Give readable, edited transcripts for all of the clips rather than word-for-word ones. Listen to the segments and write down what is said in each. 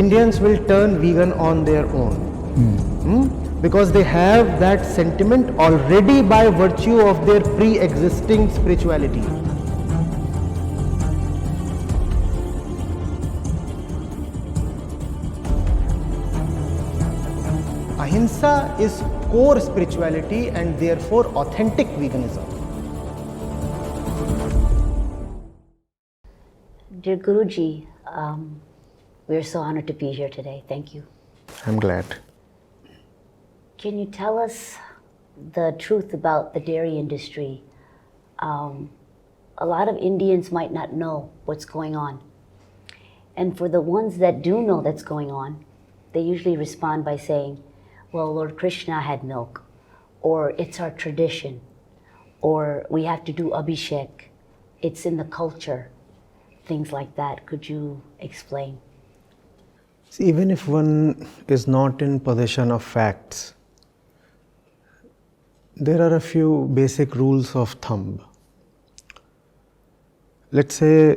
Indians will turn vegan on their own. Because they have that sentiment already by virtue of their pre-existing spirituality. Ahimsa is core spirituality and therefore authentic veganism. Dear Guruji, we're so honored to be here today. Thank you. I'm glad. Can you tell us the truth about the dairy industry? A lot of Indians might not know what's going on. And for the ones that do know that's going on, they usually respond by saying, well, Lord Krishna had milk, or it's our tradition, or we have to do abhishek, it's in the culture, things like that. Could you explain? See, even if one is not in possession of facts, there are a few basic rules of thumb. Let's say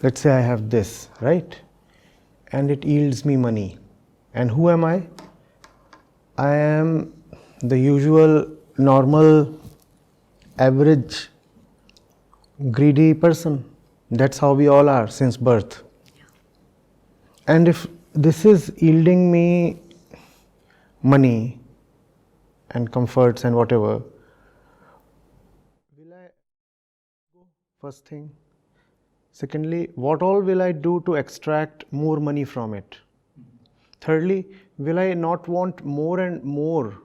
I have this, right? And it yields me money. And who am I? I am the usual, normal, average, greedy person. That's how we all are since birth. And if this is yielding me money and comforts and whatever, will I go first thing? Secondly, what all will I do to extract more money from it? Thirdly, will I not want more and more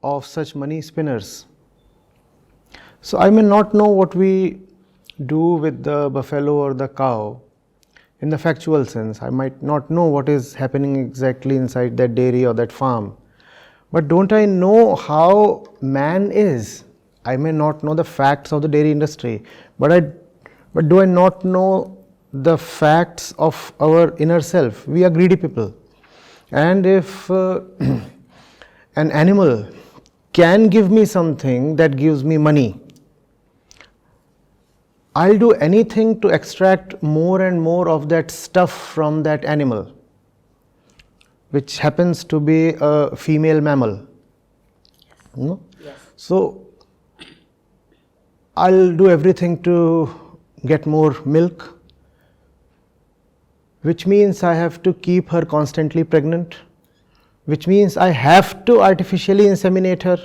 of such money spinners? So I may not know what we do with the buffalo or the cow in the factual sense. I might not know what is happening exactly inside that dairy or that farm. But don't I know how man is? I may not know the facts of the dairy industry, but do I not know the facts of our inner self? We are greedy people. And if an animal can give me something that gives me money, I'll do anything to extract more and more of that stuff from that animal, which happens to be a female mammal. No? Yes. So I'll do everything to get more milk, which means I have to keep her constantly pregnant, which means I have to artificially inseminate her.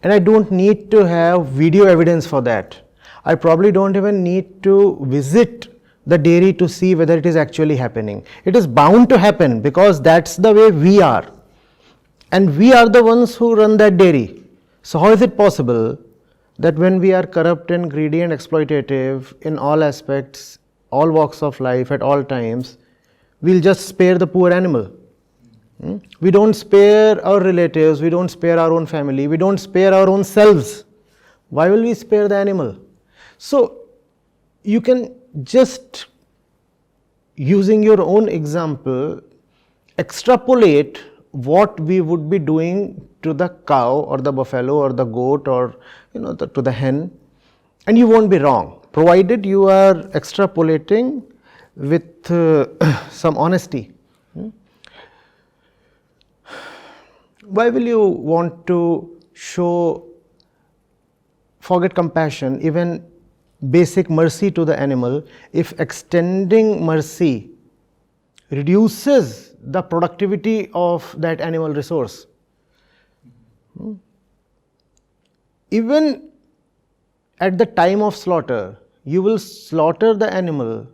And I don't need to have video evidence for that. I probably don't even need to visit the dairy to see whether it is actually happening. It is bound to happen because that's the way we are. And we are the ones who run that dairy. So how is it possible that when we are corrupt and greedy and exploitative in all aspects, all walks of life at all times, we'll just spare the poor animal? We don't spare our relatives, we don't spare our own family, we don't spare our own selves. Why will we spare the animal? So you can just, using your own example, extrapolate what we would be doing to the cow or the buffalo or the goat or to the hen, and you won't be wrong, provided you are extrapolating with some honesty. Why will you want to forget compassion, even basic mercy to the animal, if extending mercy reduces the productivity of that animal resource? Even at the time of slaughter, you will slaughter the animal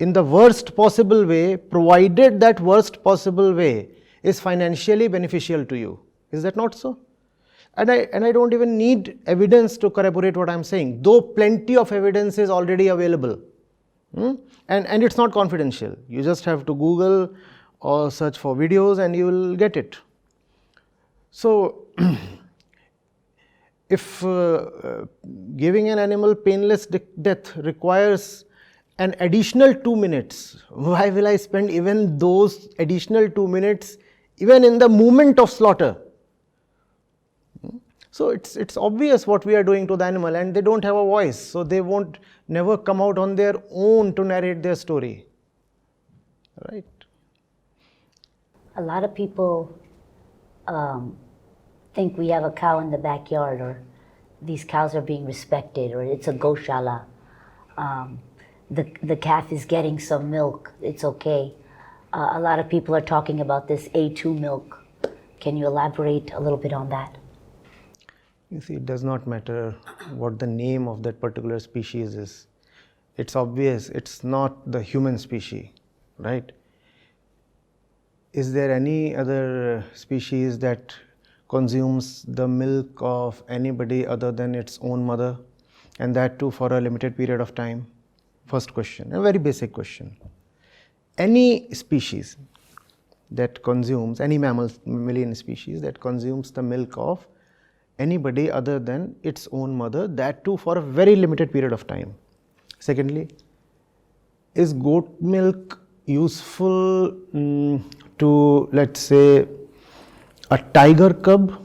in the worst possible way, provided that worst possible way is financially beneficial to you. Is that not so? And I don't even need evidence to corroborate what I'm saying, though plenty of evidence is already available. And it's not confidential. You just have to Google or search for videos and you will get it. So if giving an animal painless death requires an additional 2 minutes, why will I spend even those additional 2 minutes even in the moment of slaughter? So it's obvious what we are doing to the animal, and they don't have a voice, so they won't never come out on their own to narrate their story. right? A lot of people think we have a cow in the backyard, or these cows are being respected, or it's a goshala. The calf is getting some milk, it's okay. A lot of people are talking about this A2 milk. Can you elaborate a little bit on that? You see, it does not matter what the name of that particular species is. It's obvious it's not the human species, right? Is there any other species that consumes the milk of anybody other than its own mother, and that too for a limited period of time? First question, a very basic question. Any species that consumes, any mammalian species that consumes the milk of anybody other than its own mother, that too for a very limited period of time. Secondly, is goat milk useful to, let's say, a tiger cub?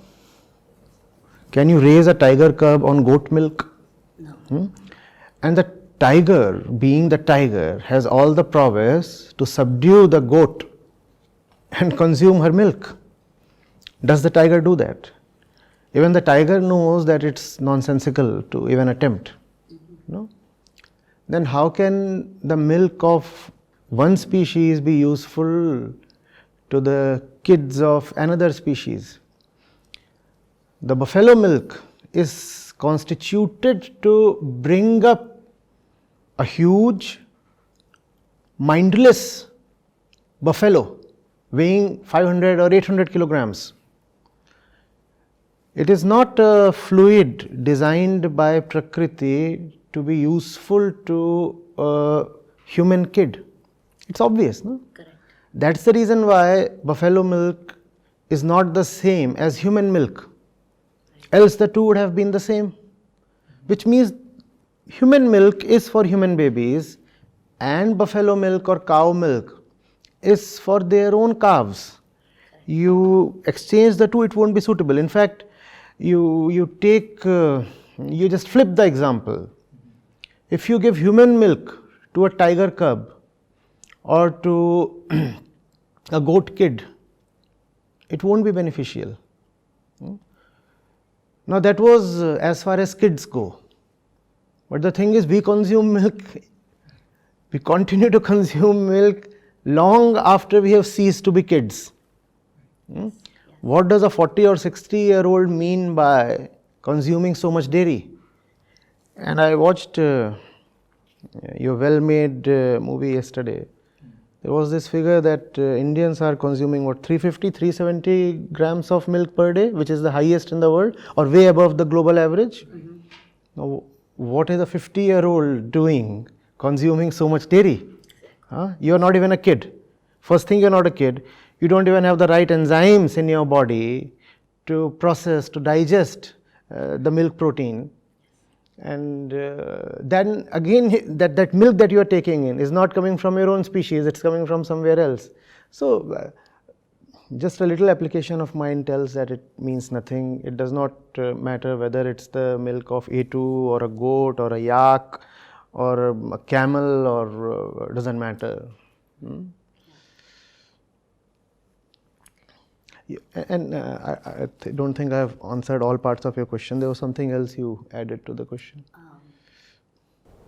Can you raise a tiger cub on goat milk? No. And the tiger, being the tiger, has all the prowess to subdue the goat and consume her milk. Does the tiger do that? Even the tiger knows that it's nonsensical to even attempt. No? Then how can the milk of one species be useful to the kids of another species? The buffalo milk is constituted to bring up a huge, mindless buffalo weighing 500 or 800 kilograms. It is not a fluid designed by Prakriti to be useful to a human kid. It's obvious, no? Correct. That's the reason why buffalo milk is not the same as human milk. Else the two would have been the same. Which means human milk is for human babies and buffalo milk or cow milk is for their own calves. You exchange the two, it won't be suitable. In fact, you just flip the example. If you give human milk to a tiger cub or to a goat kid, it won't be beneficial. Now that was as far as kids go. But the thing is, we consume milk, we continue to consume milk long after we have ceased to be kids. What does a 40 or 60-year-old mean by consuming so much dairy? And I watched your well-made movie yesterday. There was this figure that Indians are consuming 350, 370 grams of milk per day, which is the highest in the world, or way above the global average. Mm-hmm. Now, what is a 50-year-old doing consuming so much dairy? You are not even a kid. First thing, you are not a kid. You don't even have the right enzymes in your body to process, to digest the milk protein. And then again, that milk that you are taking in is not coming from your own species, it's coming from somewhere else. So just a little application of mind tells that it means nothing. It does not matter whether it's the milk of A2 or a goat or a yak or a camel, or doesn't matter. And I don't think I have answered all parts of your question. There was something else you added to the question.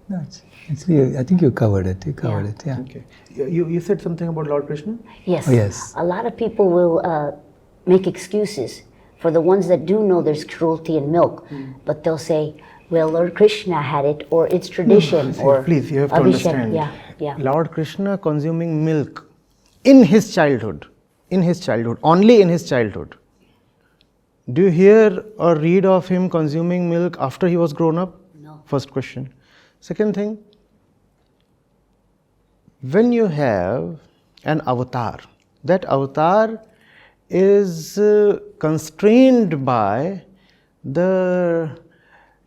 No, I think you covered it. Yeah. Okay. You said something about Lord Krishna? Yes. Oh, yes. A lot of people will make excuses for the ones that do know there's cruelty in milk, but they'll say, well, Lord Krishna had it, or it's tradition, or please, you have to Abhishek. understand. Yeah. Lord Krishna consuming milk in his childhood, only in his childhood. Do you hear or read of him consuming milk after he was grown up? No. First question. Second thing, when you have an avatar, that avatar is constrained by the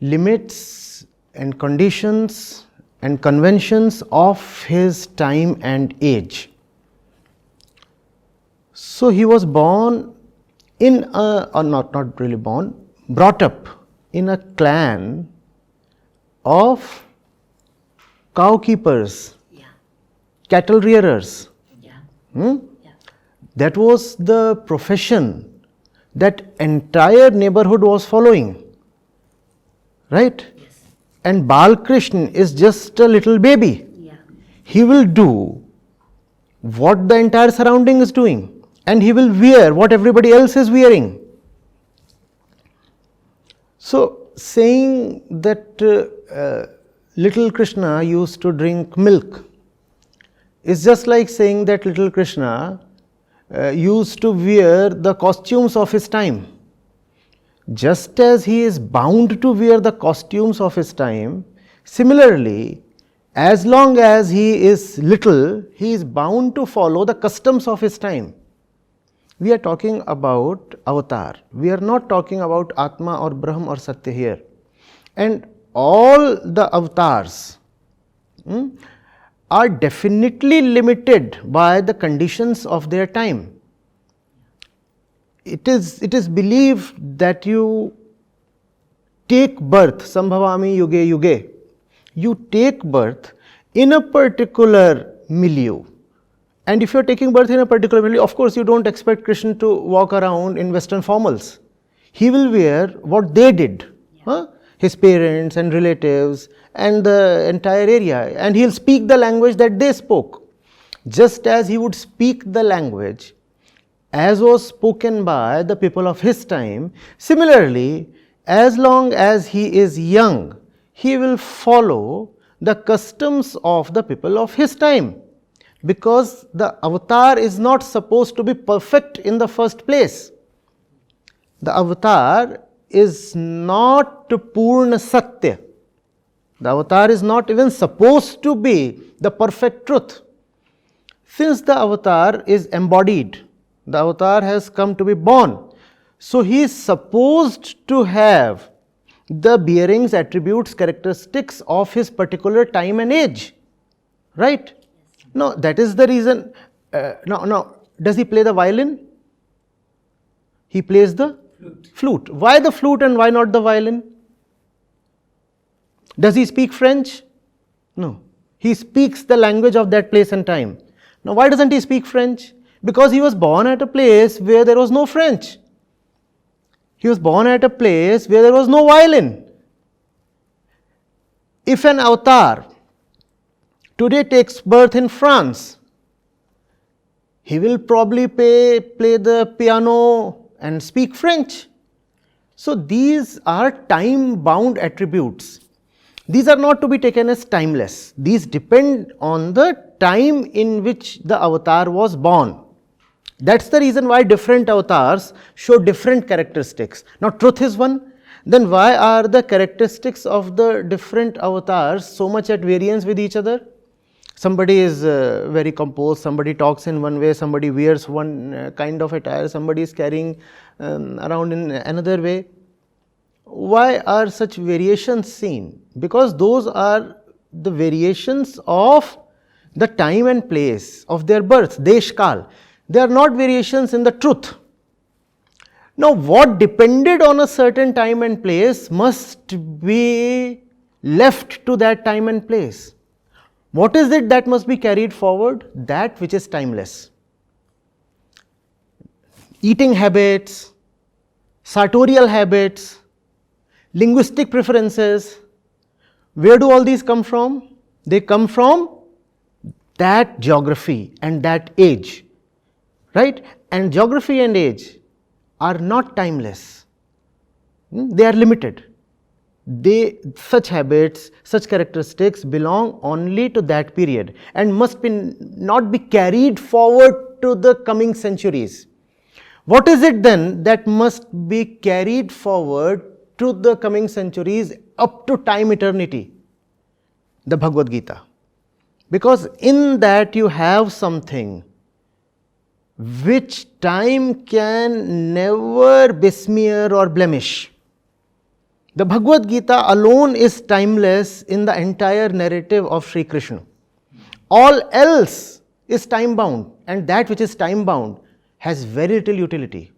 limits and conditions and conventions of his time and age. So he was born in not really born, brought up in a clan of cow keepers, cattle rearers. Yeah. Yeah. That was the profession that entire neighborhood was following. Right? Yes. And Balkrishna is just a little baby. Yeah. He will do what the entire surrounding is doing, and he will wear what everybody else is wearing. So, saying that little Krishna used to drink milk is just like saying that little Krishna used to wear the costumes of his time. Just as he is bound to wear the costumes of his time, similarly, as long as he is little, he is bound to follow the customs of his time. We are talking about avatar. We are not talking about Atma or Brahm or Satya here. And all the avatars are definitely limited by the conditions of their time. It is believed that you take birth, Sambhavami Yuge Yuge, you take birth in a particular milieu. And if you are taking birth in a particular milieu, of course you don't expect Krishna to walk around in Western formals. He will wear what they did, his parents and relatives and the entire area, and he will speak the language that they spoke. Just as he would speak the language as was spoken by the people of his time, similarly, as long as he is young, he will follow the customs of the people of his time, because the avatar is not supposed to be perfect in the first place. The avatar is not Purna Satya. The avatar is not even supposed to be the perfect truth. Since the avatar is embodied, the avatar has come to be born, so he is supposed to have the bearings, attributes, characteristics of his particular time and age. Right? No, that is the reason. Now, does he play the violin? He plays the flute. Why the flute and why not the violin? Does he speak French? No. He speaks the language of that place and time. Now, why doesn't he speak French? Because he was born at a place where there was no French. He was born at a place where there was no violin. If an avatar today takes birth in France, he will probably play the piano and speak French. So, these are time-bound attributes. These are not to be taken as timeless. These depend on the time in which the avatar was born. That's the reason why different avatars show different characteristics. Now, truth is one. Then why are the characteristics of the different avatars so much at variance with each other? Somebody is very composed, somebody talks in one way, somebody wears one kind of attire, somebody is carrying around in another way. Why are such variations seen? Because those are the variations of the time and place of their birth, desh kal. They are not variations in the truth. Now, what depended on a certain time and place must be left to that time and place. What is it that must be carried forward? That which is timeless. Eating habits, sartorial habits, linguistic preferences, where do all these come from? They come from that geography and that age. Right? And geography and age are not timeless. They are limited. Such habits, such characteristics belong only to that period and must not be carried forward to the coming centuries. What is it then that must be carried forward to the coming centuries up to time eternity? The Bhagavad Gita. Because in that you have something which time can never besmear or blemish. The Bhagavad Gita alone is timeless in the entire narrative of Sri Krishna. All else is time bound, and that which is time bound has very little utility.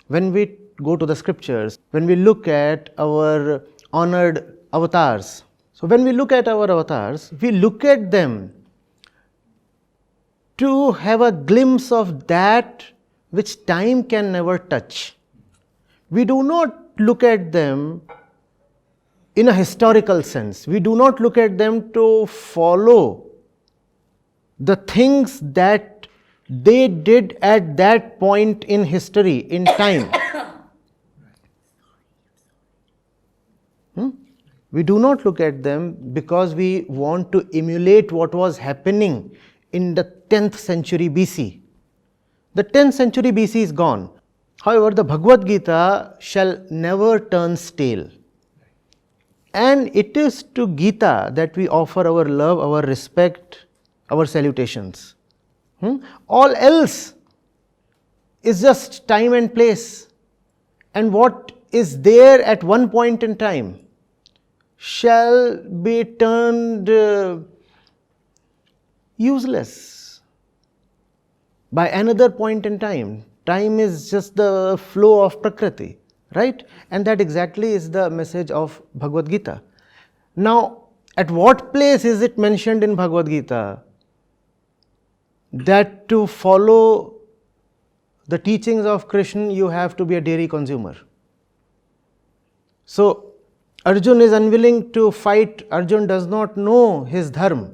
When we go to the scriptures, when we look at our honored avatars, so when we look at our avatars, we look at them to have a glimpse of that which time can never touch. We do not look at them in a historical sense. We do not look at them to follow the things that they did at that point in history, in time. We do not look at them because we want to emulate what was happening in the 10th century BC. The 10th century BC is gone. However, the Bhagavad Gita shall never turn stale. And it is to Gita that we offer our love, our respect, our salutations. All else is just time and place. And what is there at one point in time shall be turned useless by another point in time. Time is just the flow of Prakriti, right? And that exactly is the message of Bhagavad Gita. Now, at what place is it mentioned in Bhagavad Gita that to follow the teachings of Krishna you have to be a dairy consumer? So, Arjun is unwilling to fight. Arjun does not know his dharma.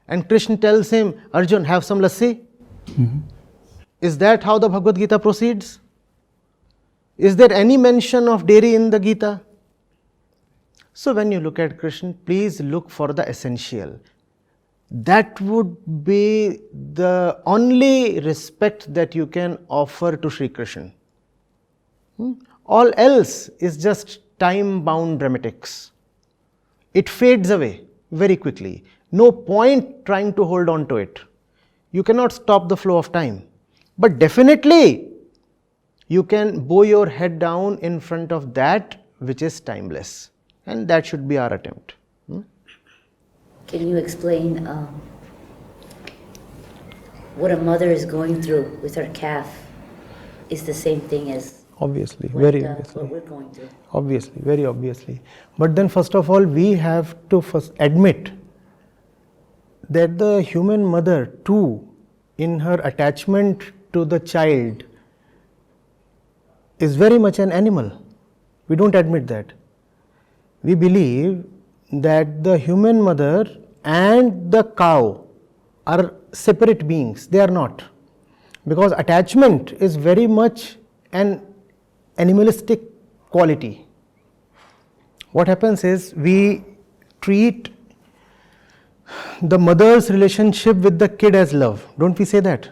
And Krishna tells him, Arjun, have some lassi. Is that how the Bhagavad Gita proceeds? Is there any mention of dairy in the Gita? So when you look at Krishna, please look for the essential. That would be the only respect that you can offer to Sri Krishna. All else is just time-bound dramatics. It fades away very quickly. No point trying to hold on to it. You cannot stop the flow of time. But definitely, you can bow your head down in front of that which is timeless. And that should be our attempt. Can you explain what a mother is going through with her calf is the same thing as Obviously, what, very what obviously. we're going through? Obviously, very obviously. But then first of all, we have to first admit that the human mother too, in her attachment to the child, is very much an animal. We don't admit that. We believe that the human mother and the cow are separate beings. They are not. Because attachment is very much an animalistic quality. What happens is we treat the mother's relationship with the kid as love. Don't we say that?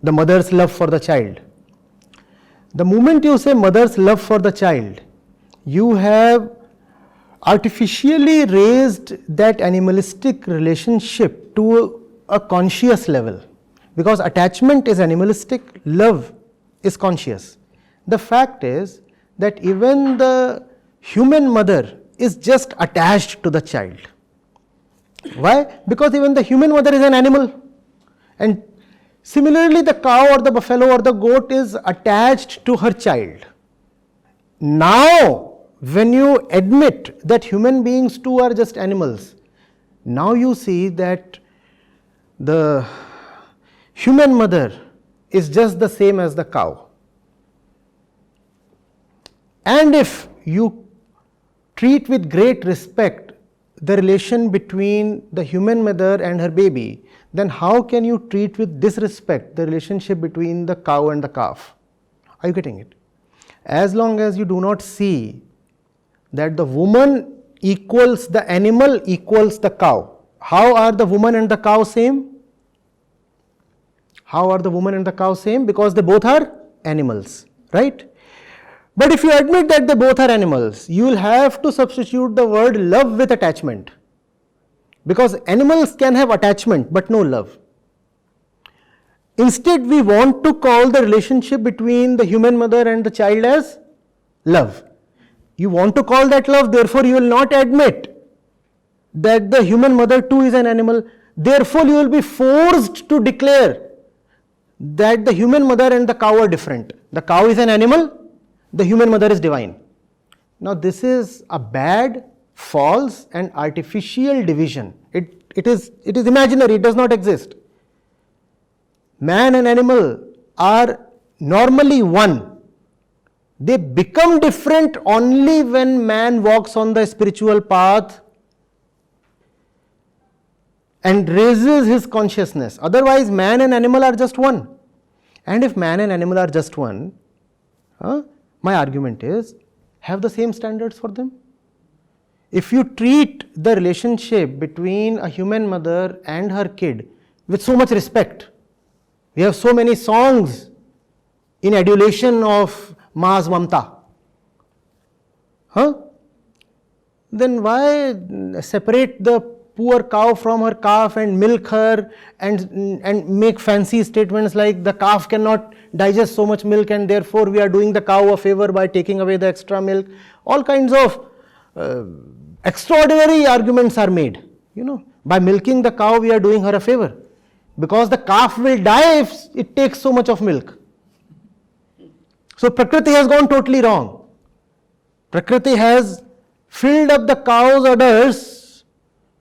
The mother's love for the child. The moment you say mother's love for the child, you have artificially raised that animalistic relationship to a conscious level. Because attachment is animalistic, love is conscious. The fact is that even the human mother is just attached to the child. Why? Because even the human mother is an animal. And similarly, the cow or the buffalo or the goat is attached to her child. Now, when you admit that human beings too are just animals, now you see that the human mother is just the same as the cow. And if you treat with great respect the relation between the human mother and her baby, then how can you treat with disrespect the relationship between the cow and the calf? Are you getting it? As long as you do not see that the woman equals the animal equals the cow. How are the woman and the cow same? How are the woman and the cow same? Because they both are animals, right? But if you admit that they both are animals, you will have to substitute the word love with attachment. Because animals can have attachment but no love. Instead, we want to call the relationship between the human mother and the child as love. You want to call that love, therefore you will not admit that the human mother too is an animal. Therefore, you will be forced to declare that the human mother and the cow are different. The cow is an animal, the human mother is divine. Now, this is a bad, false and artificial division. It is imaginary, it does not exist. man and animal are normally one. They become different only when man walks on the spiritual path and raises his consciousness. Otherwise, man and animal are just one. And if man and animal are just one, my argument is, have the same standards for them. If you treat the relationship between a human mother and her kid with so much respect, we have so many songs in adulation of Ma's Mamta, then why separate the poor cow from her calf and milk her and make fancy statements like the calf cannot digest so much milk and therefore we are doing the cow a favor by taking away the extra milk. All kinds of extraordinary arguments are made. By milking the cow we are doing her a favor because the calf will die if it takes so much of milk. So Prakriti has gone totally wrong. Prakriti has filled up the cow's udders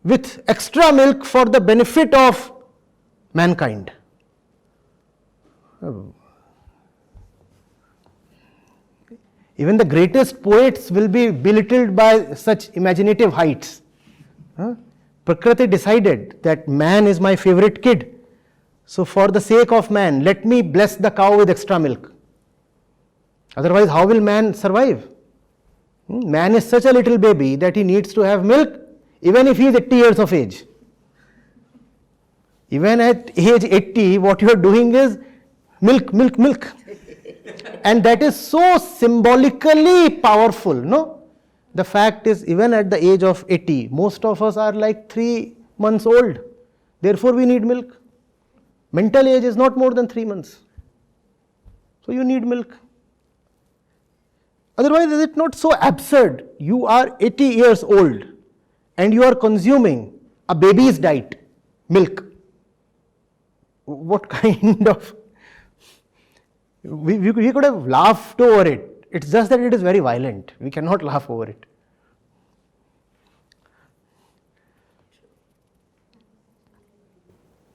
with extra milk for the benefit of mankind. Even the greatest poets will be belittled by such imaginative heights. Prakriti decided that man is my favorite kid. So for the sake of man, let me bless the cow with extra milk. Otherwise, how will man survive? Man is such a little baby that he needs to have milk even if he is 80 years of age. Even at age 80, what you are doing is milk, milk, milk. And that is so symbolically powerful, no? The fact is, even at the age of 80, most of us are like 3 months old. Therefore, we need milk. Mental age is not more than 3 months. So, you need milk. Otherwise, is it not so absurd? You are 80 years old and you are consuming a baby's diet, milk. What kind of... We could have laughed over it. It's just that it is very violent. We cannot laugh over it.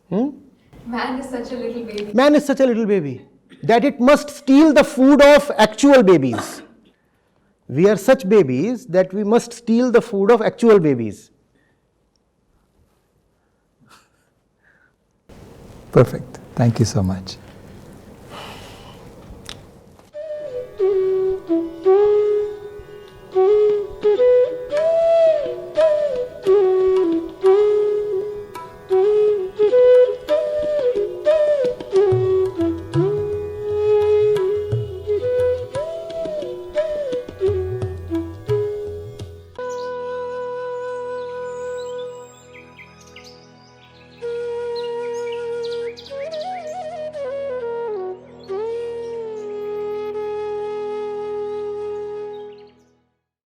Man is such a little baby. Man is such a little baby that it must steal the food of actual babies. We are such babies that we must steal the food of actual babies. Perfect. Thank you so much.